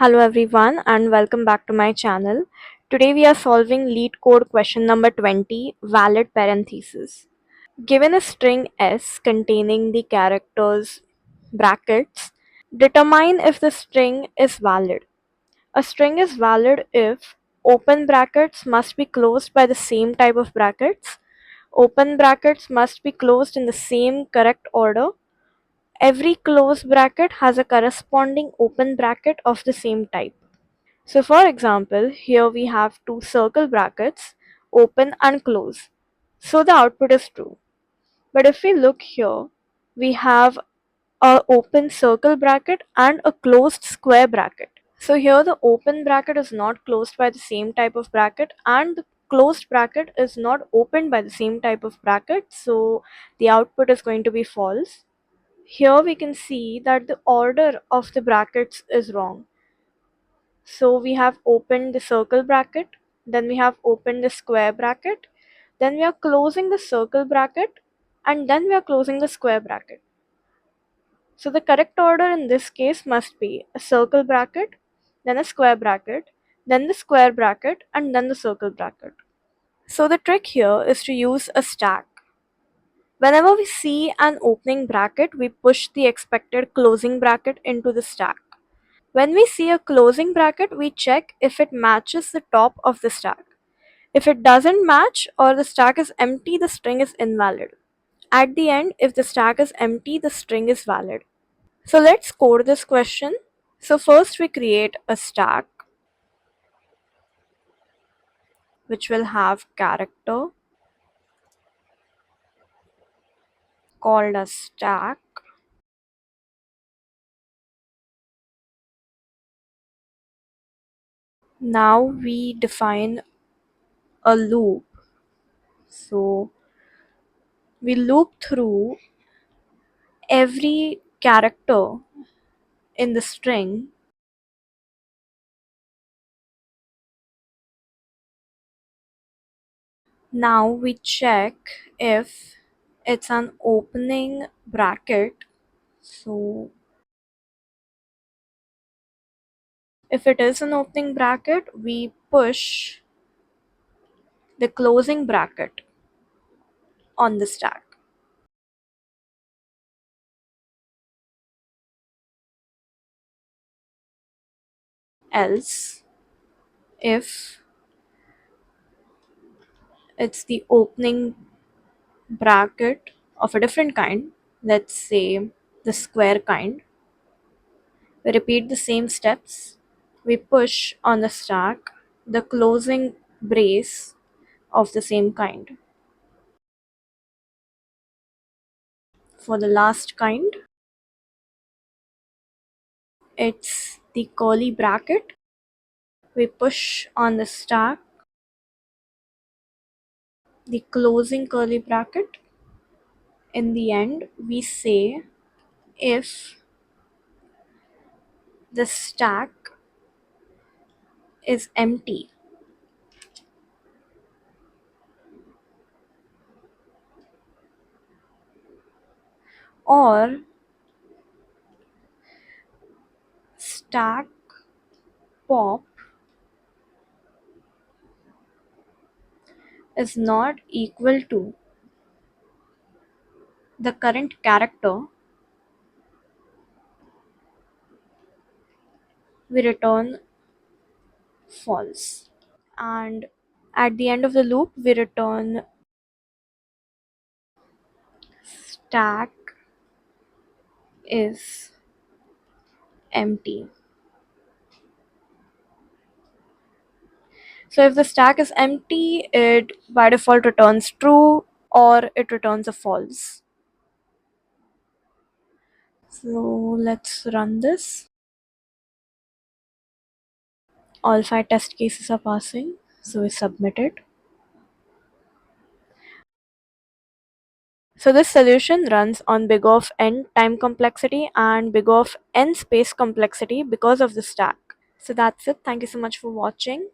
Hello everyone and welcome back to my channel. Today we are solving LeetCode question number 20, valid parentheses. Given a string S containing the characters brackets, determine if the string is valid. A string is valid if open brackets must be closed by the same type of brackets, open brackets must be closed in the same correct order, every closed bracket has a corresponding open bracket of the same type. So for example, here we have two circle brackets, open and close. So the output is true. But if we look here, we have a open circle bracket and a closed square bracket. So here the open bracket is not closed by the same type of bracket and the closed bracket is not opened by the same type of bracket. So the output is going to be false. Here we can see that the order of the brackets is wrong. So we have opened the circle bracket, then we have opened the square bracket, then we are closing the circle bracket, and then we are closing the square bracket. So the correct order in this case must be a circle bracket, then a square bracket, then the square bracket, and then the circle bracket. So the trick here is to use a stack. Whenever we see an opening bracket, we push the expected closing bracket into the stack. When we see a closing bracket, we check if it matches the top of the stack. If it doesn't match or the stack is empty, the string is invalid. At the end, if the stack is empty, the string is valid. So let's code this question. So first we create a stack which will have character called as stack. Now we define a loop. So we loop through every character in the string. Now we check if it's an opening bracket. So if it is an opening bracket, we push the closing bracket on the stack. Else, if it's the opening bracket of a different kind, let's say the square kind, we repeat the same steps. We push on the stack the closing brace of the same kind. For the last kind, it's the curly bracket. We push on the stack the closing curly bracket. In the end, we say if the stack is empty or stack pop is not equal to the current character, we return false. And at the end of the loop, we return stack is empty. So if the stack is empty, it by default returns true or it returns a false. So let's run this. All 5 test cases are passing, so we submit it. So this solution runs on big of n time complexity and big of n space complexity because of the stack. So that's it. Thank you so much for watching.